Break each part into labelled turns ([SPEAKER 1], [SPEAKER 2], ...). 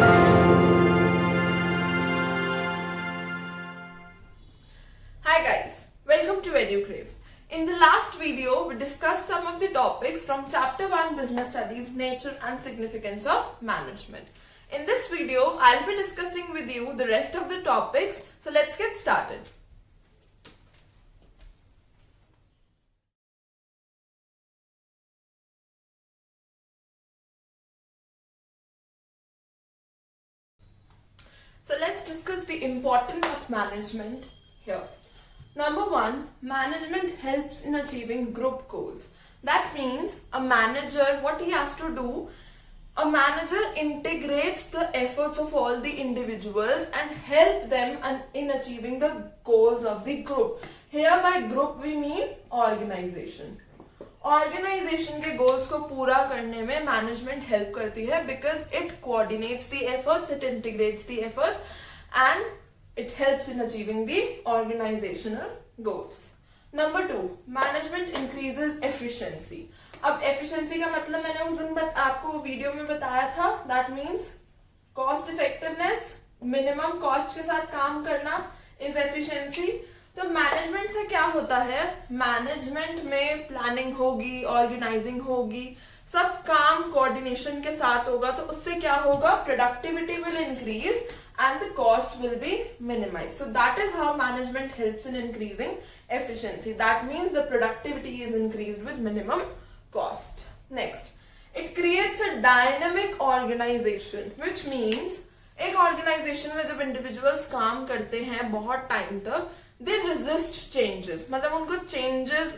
[SPEAKER 1] Hi guys, welcome to EduCrave. In the last video, we discussed some of the topics from Chapter 1 Business Studies, Nature and Significance of Management. In this video, I'll be discussing with you the rest of the topics. So let's get started. So let's discuss the importance of management here. Number one, management helps in achieving group goals. That means a manager, what he has to do, a manager integrates the efforts of all the individuals and help them in achieving the goals of the group. Here by group we mean organization. Organization के goals को पूरा करने में management help करती है because it coordinates the efforts, it integrates the efforts and it helps in achieving the organizational goals. Number 2, management increases efficiency. अब efficiency का मतलब मैंने उस दिन आपको वीडियो में बताया था, that means cost effectiveness, minimum cost के साथ काम करना इज एफिशिएंसी. तो मैनेजमेंट से क्या होता है, मैनेजमेंट में प्लानिंग होगी, ऑर्गेनाइजिंग होगी, सब काम कोऑर्डिनेशन के साथ होगा, तो उससे क्या होगा, productivity will increase and the cost will be minimize. So that is how management helps in increasing efficiency. That means the productivity is increased with minimum cost. Next, it creates a dynamic organization, which means एक organisation में जब individuals काम करते हैं बहुत time तक, दे resist changes, मतलब उनको चेंजेस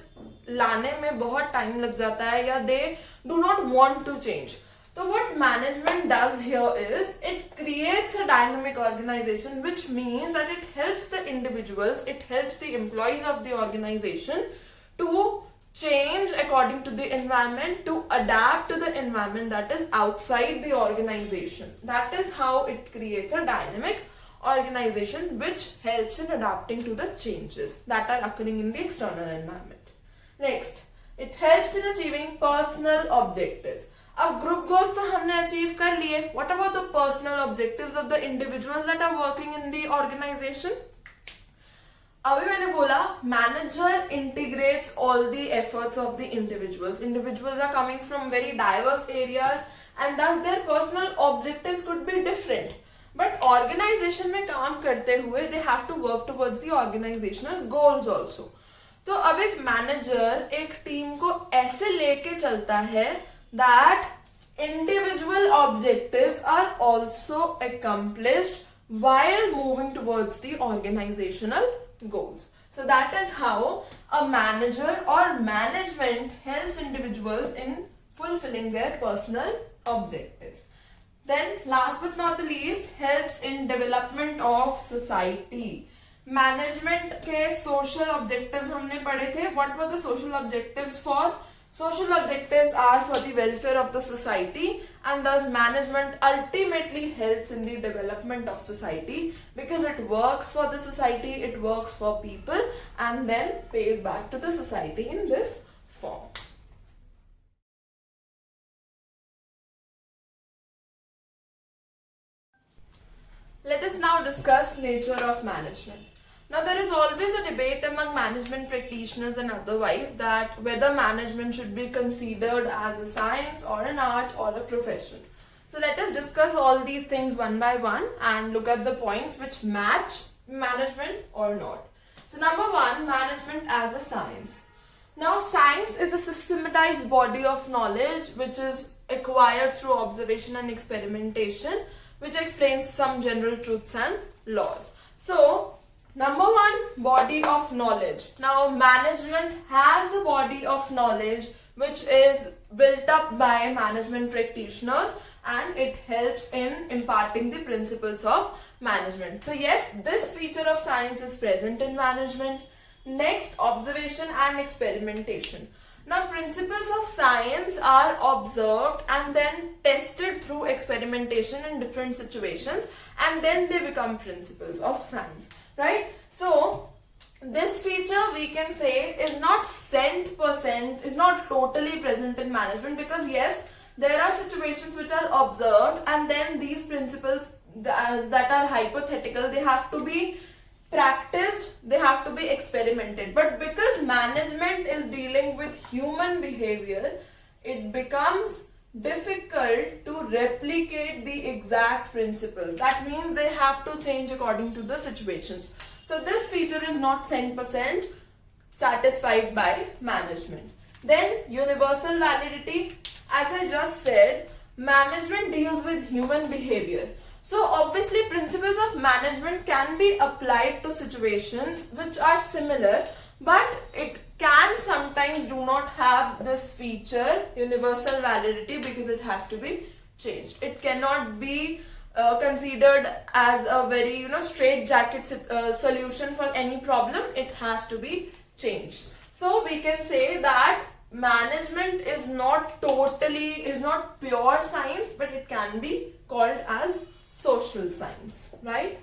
[SPEAKER 1] लाने में बहुत टाइम लग जाता है या they do not want to change. So what management does here is it creates a dynamic organization, which means that it helps the individuals, it helps the employees of the organization to change according to the environment, to adapt to the environment that is outside the organization. That is how it creates a dynamic organization which helps in adapting to the changes that are occurring in the external environment. Next, it helps in achieving personal objectives. अब group goals तो हमने achieve कर लिए. What about the personal objectives of the individuals that are working in the organization. अभी मैंने बोला manager integrates all the efforts of the individuals. Individuals are coming from very diverse areas and thus their personal objectives could be different, but organization में काम करते हुए they have to work towards the organizational goals also. तो अब एक manager एक team को ऐसे लेके चलता है that individual objectives are also accomplished while moving towards the organizational goals. So that is how a manager or management helps individuals in fulfilling their personal objectives. Then last but not the least, helps in development of society. Management के social objectives हमने पढ़े थे. What were the social objectives for? Social objectives are for the welfare of the society, and thus management ultimately helps in the development of society because it works for the society, it works for people, and then pays back to the society in this form. Let us now discuss nature of management. Now there is always a debate among management practitioners and otherwise that whether management should be considered as a science or an art or a profession. So let us discuss all these things one by one and look at the points which match management or not. So number 1, management as a science. Now science is a systematized body of knowledge which is acquired through observation and experimentation, which explains some general truths and laws. So number 1, body of knowledge. Now management has a body of knowledge which is built up by management practitioners and it helps in imparting the principles of management. So yes, this feature of science is present in management. Next, observation and experimentation. Now principles of science are observed and then tested through experimentation in different situations, and then they become principles of science. Right? So this feature we can say is not 100%, is not totally present in management, because yes, there are situations which are observed, and then these principles that are hypothetical, they have to be practiced, they have to be experimented. But because management is dealing with human behavior, it becomes difficult to replicate the exact principle. That means they have to change according to the situations. So this feature is not 100% satisfied by management. Then universal validity, as I just said, management deals with human behavior. So obviously principles of management can be applied to situations which are similar, but it can sometimes do not have this feature, universal validity, because it has to be changed. It cannot be considered as a very straight jacket solution for any problem. It has to be changed. So we can say that management is not pure science, but it can be called as social science, right?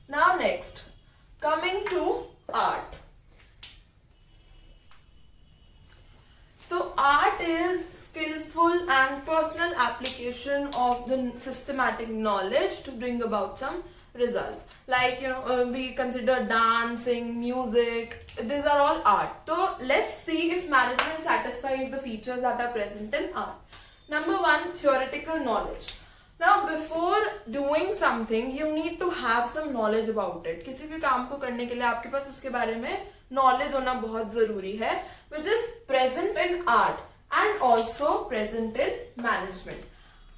[SPEAKER 1] Now next, coming to art. So art is skillful and personal application of the systematic knowledge to bring about some results. Like we consider dancing, music, these are all art. So let's see if management satisfies the features that are present in art. Number one, theoretical knowledge. Now before doing something you need to have some knowledge about it. किसी भी काम को करने के लिए आपके पास उसके बारे में knowledge होना बहुत जरूरी है, which is present in art and also present in management.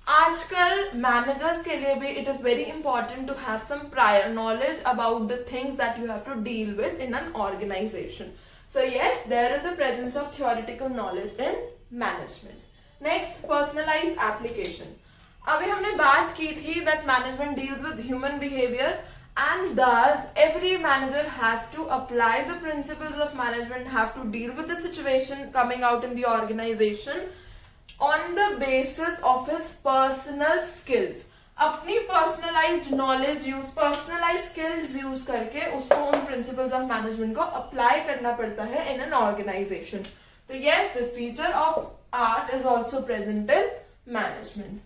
[SPEAKER 1] आजकल managers के लिए भी it is very important to have some prior knowledge about the things that you have to deal with in an organization. So yes, there is a presence of theoretical knowledge in management. Next, personalized application. अभी हमने बात की थी that management deals with human behavior, and thus every manager has to apply the principles of management, have to deal with the situation coming out in the organization on the basis of his personal skills. अपनी personalized knowledge use, personalized skills use करके उसको उन principles of management को apply करना पड़ता है in an organization. So yes, this feature of art is also present in management.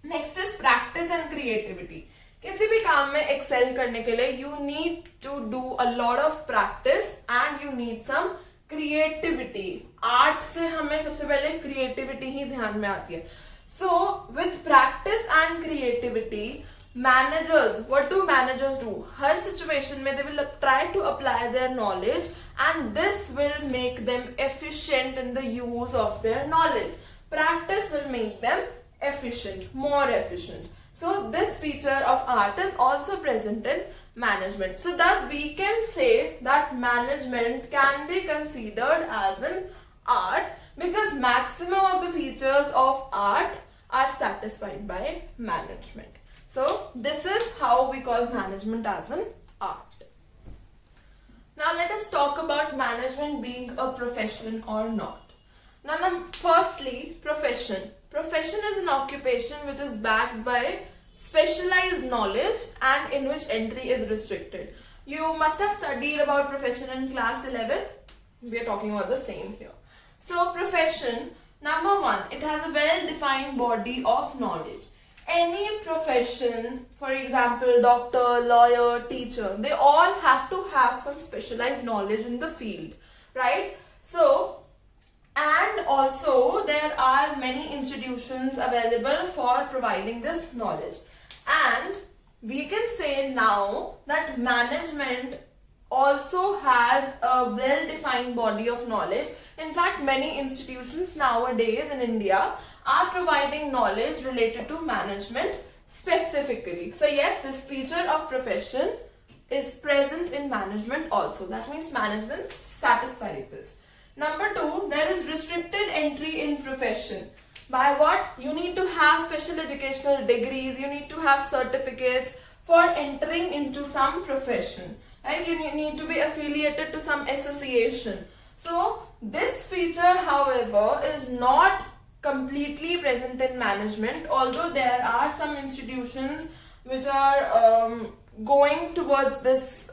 [SPEAKER 1] Next is practice and creativity. किसी भी काम में excel करने के लिए you need to do a lot of practice and you need some creativity. Art से हमें सबसे पहले creativity ही ध्यान में आती है. So with practice and creativity, managers, what do managers do? Her situation में they will try to apply their knowledge, and this will make them efficient in the use of their knowledge. Practice will make them efficient, more efficient. So this feature of art is also present in management. So thus we can say that management can be considered as an art because maximum of the features of art are satisfied by management. So this is how we call management as an art. Now let us talk about management being a profession or not. Now firstly, profession. Profession is an occupation which is backed by specialized knowledge and in which entry is restricted. You must have studied about profession in class 11. We are talking about the same here. So profession, number one, it has a well-defined body of knowledge. Any profession, for example, doctor, lawyer, teacher, they all have to have some specialized knowledge in the field, right? So, and also there are many institutions available for providing this knowledge. And we can say now that management also has a well-defined body of knowledge. In fact, many institutions nowadays in India are providing knowledge related to management specifically. So yes, this feature of profession is present in management also. That means management satisfies this. Number two, there is restricted entry in profession. By what? You need to have special educational degrees, you need to have certificates for entering into some profession. Right? You need to be affiliated to some association. So this feature, however, is not completely present in management, although there are some institutions which are going towards this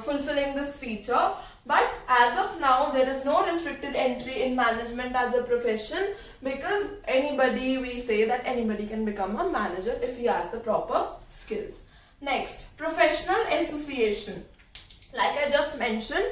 [SPEAKER 1] fulfilling this feature, But as of now, there is no restricted entry in management as a profession, because we say that anybody can become a manager if he has the proper skills. Next, professional association. Like I just mentioned,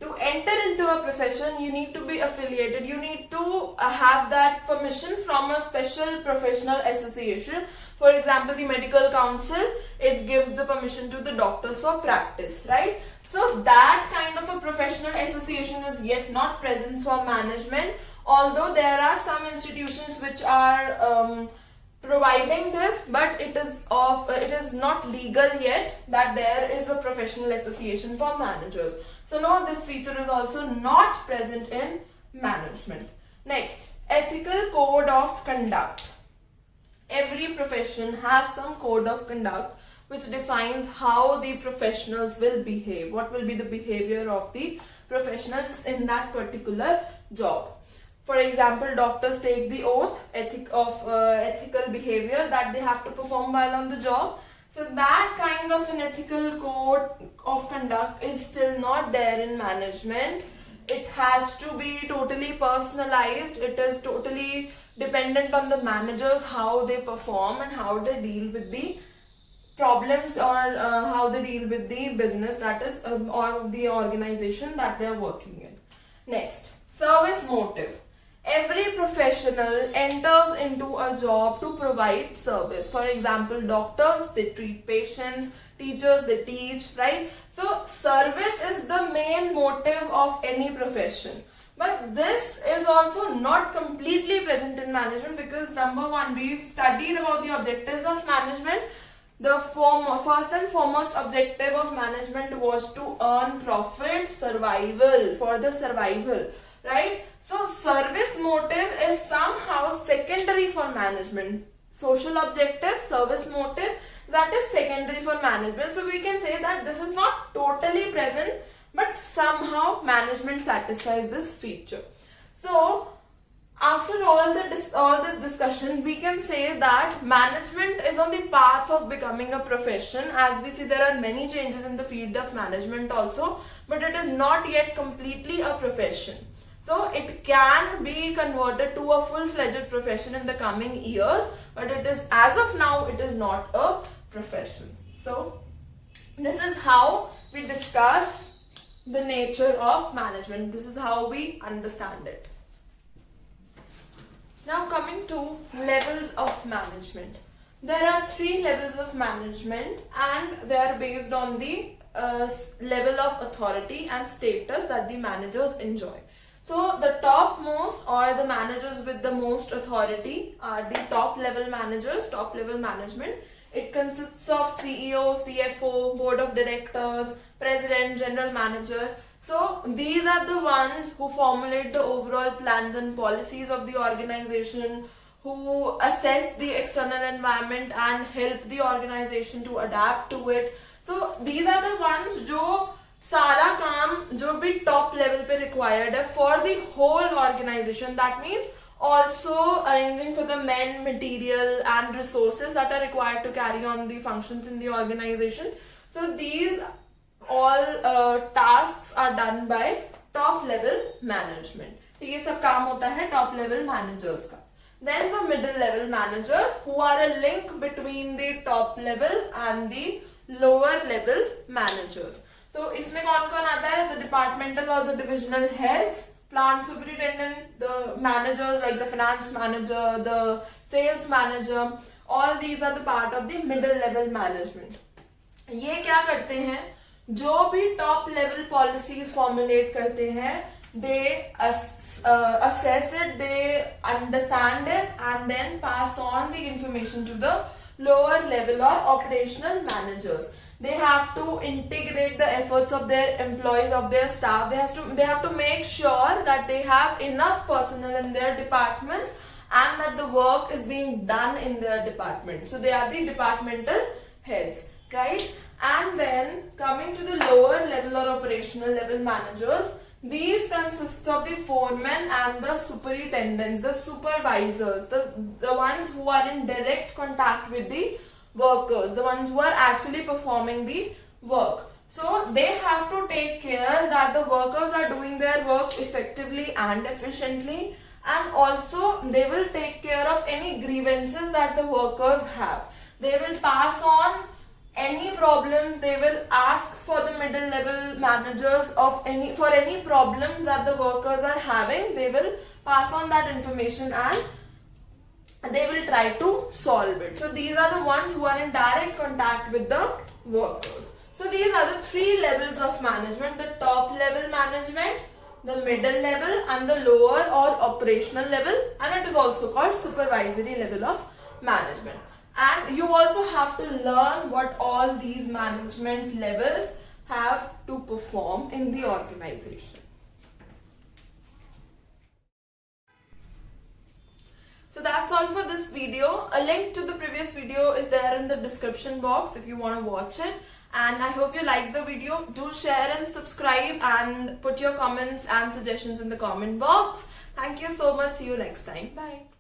[SPEAKER 1] to enter into a profession, you need to be affiliated. You need to have that permission from a special professional association. For example, the medical council, it gives the permission to the doctors for practice, right? So that kind of a professional association is yet not present for management, although there are some institutions which are providing this, but it is not legal yet that there is a professional association for managers. So no, this feature is also not present in management. Next, ethical code of conduct. Every profession has some code of conduct which defines how the professionals will behave, what will be the behavior of the professionals in that particular job. For example, doctors take the oath ethical behavior that they have to perform while on the job. So that kind of an ethical code of conduct is still not there in management. It has to be totally personalized. It is totally dependent on the managers, how they perform and how they deal with the problems, or how they deal with the business, that is, or the organization that they are working in. Next, service motive. Every professional enters into a job to provide service. For example, doctors, they treat patients, teachers, they teach, right? So service is the main motive of any profession. But this is also not completely present in management, because number one, we've studied about the objectives of management. The first and foremost objective of management was to earn profit, for the survival, right? So service motive is somehow secondary for management. Social objective, service motive, that is secondary for management. So we can say that this is not totally present, but somehow management satisfies this feature. So after all this discussion, we can say that management is on the path of becoming a profession. As we see, there are many changes in the field of management also, but it is not yet completely a profession. So it can be converted to a full-fledged profession in the coming years, but it is, as of now, it is not a profession. So this is how we discuss the nature of management. This is how we understand it. Now coming to levels of management. There are 3 levels of management, and they are based on the level of authority and status that the managers enjoy. So the topmost, or the managers with the most authority, are the top level managers, top level management. It consists of CEO, CFO, board of directors, president, general manager. So these are the ones who formulate the overall plans and policies of the organization, who assess the external environment and help the organization to adapt to it. So these are the ones जो सारा काम जो भी top level पे required है for the whole organization. That means also arranging for the men, material and resources that are required to carry on the functions in the organization. So these all tasks are done by top level management. तो ये सब काम होता है top level managers का. Then the middle level managers, who are a link between the top level and the lower level managers. तो इसमें कौन कौन आता है? The departmental or the divisional heads, plant superintendent, the managers like the finance manager, the sales manager, all these are the part of the middle level management. ये क्या करते हैं? जो भी top level policies formulate करते हैं, they assess it, they understand it, and then pass on the information to the lower level or operational managers. They have to integrate the efforts of their employees, of their staff. They have to make sure that they have enough personnel in their departments and that the work is being done in their department. So they are the departmental heads, right? And then coming to the lower level or operational level managers, these consist of the foremen and the superintendents, the supervisors, the ones who are in direct contact with the workers, the ones who are actually performing the work. So they have to take care that the workers are doing their work effectively and efficiently, and also they will take care of any grievances that the workers have. They will pass on any problems, they will ask for the middle level managers of any problems that the workers are having. They will pass on that information and they will try to solve it. So these are the ones who are in direct contact with the workers. So these are the three levels of management: the top level management, the middle level, and the lower or operational level, and it is also called supervisory level of management. And you also have to learn what all these management levels have to perform in the organization. So that's all for this video. A link to the previous video is there in the description box if you want to watch it. And I hope you like the video. Do share and subscribe and put your comments and suggestions in the comment box. Thank you so much. See you next time. Bye.